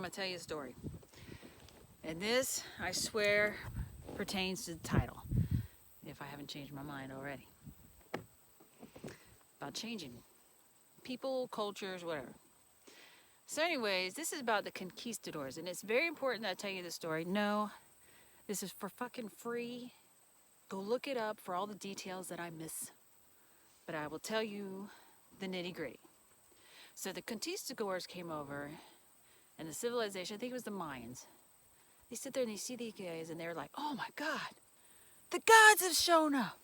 I'm going to tell you a story. And this, I swear, pertains to the title, if I haven't changed my mind already. About changing people, cultures, whatever. So anyways, this is about the conquistadors, and it's very important that I tell you this story. No, this is for fucking free. Go look it up for all the details that I miss. But I will tell you the nitty-gritty. So the conquistadors came over, and the civilization, I think it was the Mayans, they sit there and they see these guys, and they're like, oh my God, the gods have shown up.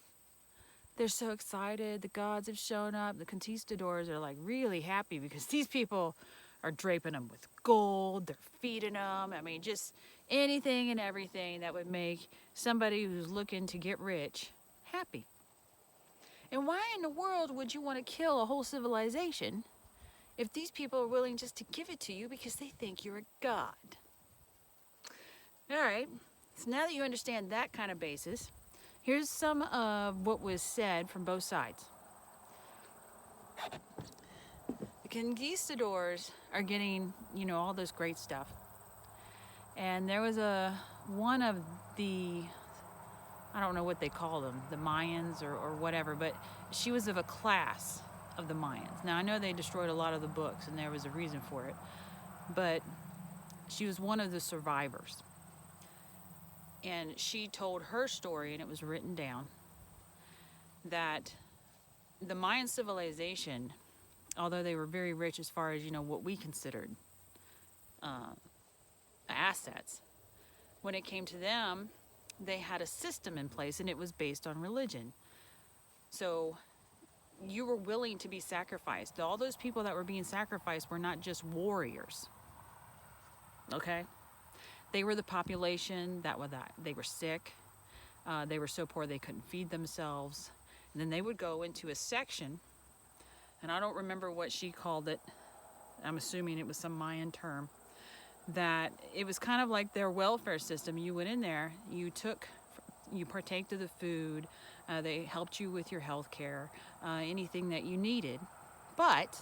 They're so excited. The gods have shown up. The conquistadors are like really happy because these people are draping them with gold. They're feeding them. I mean, just anything and everything that would make somebody who's looking to get rich happy. And why in the world would you want to kill a whole civilization if these people are willing just to give it to you because they think you're a god? All right, so now that you understand that kind of basis, here's some of what was said from both sides. The conquistadors are getting, all this great stuff. And there was one of the, I don't know what they call them, the Mayans or whatever, but she was of a class of the Mayans. Now, I know they destroyed a lot of the books, and there was a reason for it, but she was one of the survivors. And she told her story, and it was written down, that the Mayan civilization, although they were very rich as far as, what we considered assets, when it came to them, they had a system in place, and it was based on religion. So you were willing to be sacrificed. All those people that were being sacrificed were not just warriors, okay? They were the population that they were sick. They were so poor they couldn't feed themselves. And then they would go into a section, and I don't remember what she called it. I'm assuming it was some Mayan term. That it was kind of like their welfare system. You went in there, you partaked of the food. They helped you with your health care, anything that you needed. But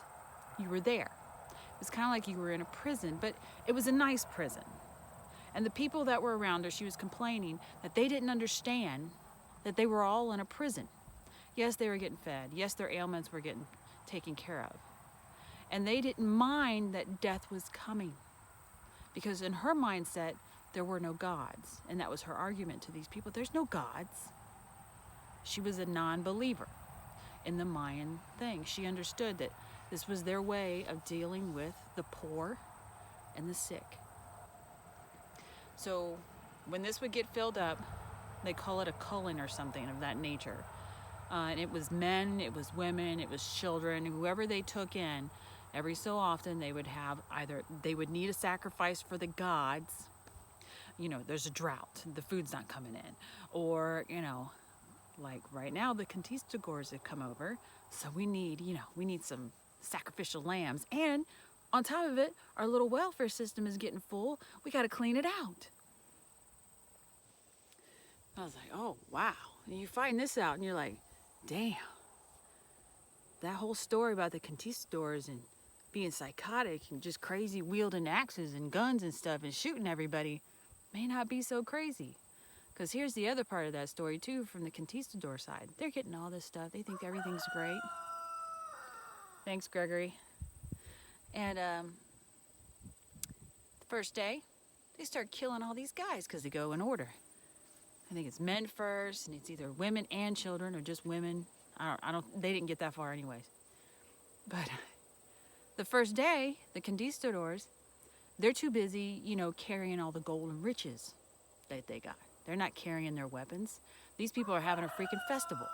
you were there. It was kind of like you were in a prison, but it was a nice prison. And the people that were around her, she was complaining that they didn't understand that they were all in a prison. Yes, they were getting fed. Yes, their ailments were getting taken care of. And they didn't mind that death was coming. Because in her mindset, there were no gods. And that was her argument to these people. There's no gods. She was a non-believer in the Mayan thing. She understood that this was their way of dealing with the poor and the sick. So when this would get filled up, they call it a culling or something of that nature. And it was men, it was women, it was children, whoever they took in. Every so often they would have they would need a sacrifice for the gods. There's a drought, the food's not coming in. Or, like right now the conquistadors have come over, so we need some sacrificial lambs. And on top of it, our little welfare system is getting full. We got to clean it out. I was like, oh, wow. And you find this out, and you're like, damn. That whole story about the conquistadors and being psychotic and just crazy wielding axes and guns and stuff and shooting everybody may not be so crazy. Because here's the other part of that story, too, from the conquistador side. They're getting all this stuff. They think everything's great. Thanks, Gregory. And the first day, they start killing all these guys because they go in order. I think it's men first, and it's either women and children or just women. They didn't get that far anyways. But the first day, the conquistadors, they're too busy, carrying all the gold and riches that they got. They're not carrying their weapons. These people are having a freaking festival.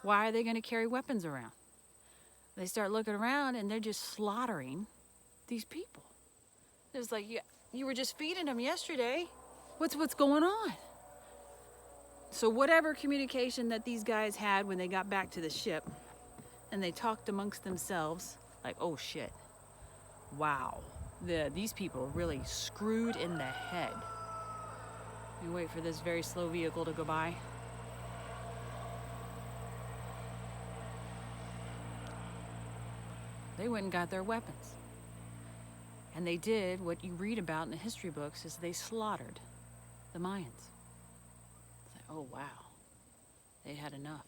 Why are they going to carry weapons around? They start looking around, and they're just slaughtering these people. It's like, you were just feeding them yesterday. What's going on? So whatever communication that these guys had when they got back to the ship, and they talked amongst themselves, like, oh shit, wow, these people are really screwed in the head. You wait for this very slow vehicle to go by. They went and got their weapons. And they did what you read about in the history books is they slaughtered the Mayans. It's like, oh wow, they had enough.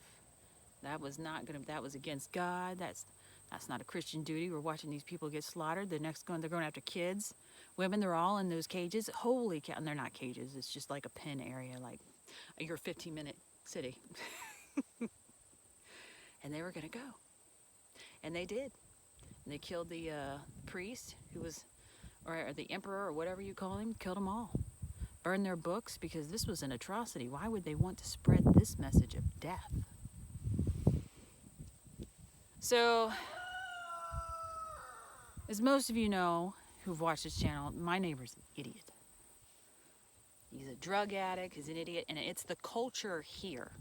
That was not gonna. That was against God. That's not a Christian duty. We're watching these people get slaughtered. They're going after kids, women. They're all in those cages. Holy cow! And they're not cages. It's just like a pen area, like your 15-minute city. And they were gonna go, and they did. And they killed the priest who was, or the emperor, or whatever you call him. Killed them all. Burned their books because this was an atrocity. Why would they want to spread this message of death? So, as most of you know who've watched this channel, my neighbor's an idiot. He's a drug addict, he's an idiot, and it's the culture here.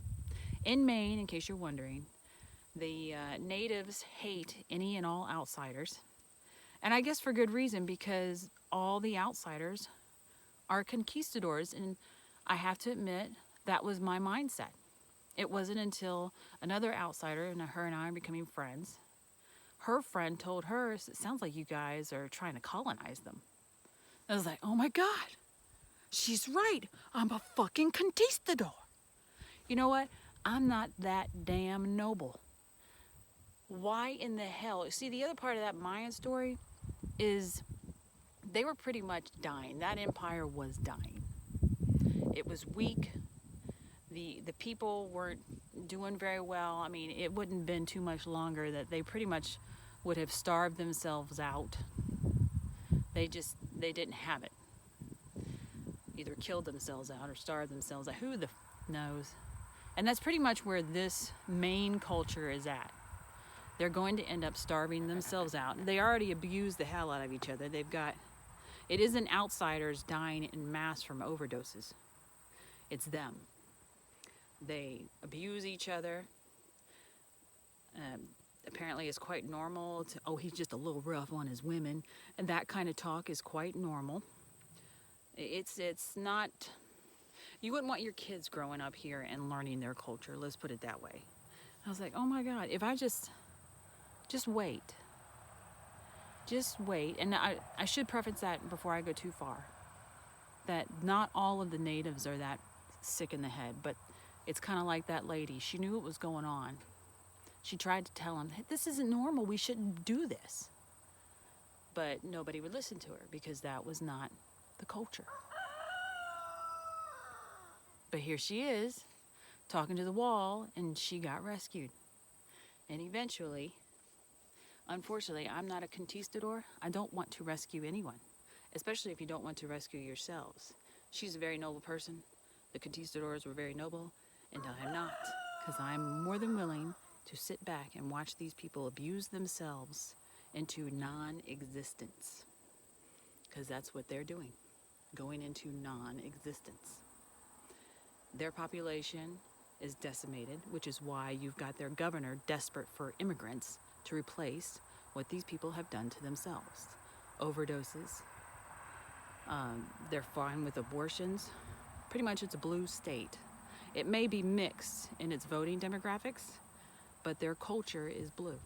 In Maine, in case you're wondering, the natives hate any and all outsiders. And I guess for good reason, because all the outsiders are conquistadors, and I have to admit, that was my mindset. It wasn't until another outsider, and her and I are becoming friends, her friend told her, it sounds like you guys are trying to colonize them. I was like, oh my God, she's right. I'm a fucking conquistador. You know what? I'm not that damn noble. Why in the hell? See, the other part of that Mayan story is they were pretty much dying. That empire was dying. It was weak. The people weren't doing very well. I mean, it wouldn't have been too much longer that they pretty much would have starved themselves out. They didn't have it. Either killed themselves out or starved themselves out. Who the knows? And that's pretty much where this Maine culture is at. They're going to end up starving themselves out. They already abuse the hell out of each other. It isn't outsiders dying in mass from overdoses. It's them. They abuse each other. Apparently it's quite normal to, oh, he's just a little rough on his women. And that kind of talk is quite normal. It's not, you wouldn't want your kids growing up here and learning their culture. Let's put it that way. I was like, oh my God, if I just wait. Just wait. And I should preface that before I go too far. That not all of the natives are that sick in the head, but it's kind of like that lady. She knew what was going on. She tried to tell him, hey, this isn't normal. We shouldn't do this. But nobody would listen to her because that was not the culture. But here she is, talking to the wall, and she got rescued. And eventually, unfortunately, I'm not a conquistador. I don't want to rescue anyone, especially if you don't want to rescue yourselves. She's a very noble person. The conquistadors were very noble, and I am not, because I'm more than willing to sit back and watch these people abuse themselves into non-existence, because that's what they're doing, going into non-existence. Their population is decimated, which is why you've got their governor desperate for immigrants to replace what these people have done to themselves. Overdoses. They're fine with abortions. Pretty much it's a blue state. It may be mixed in its voting demographics, but their culture is blue.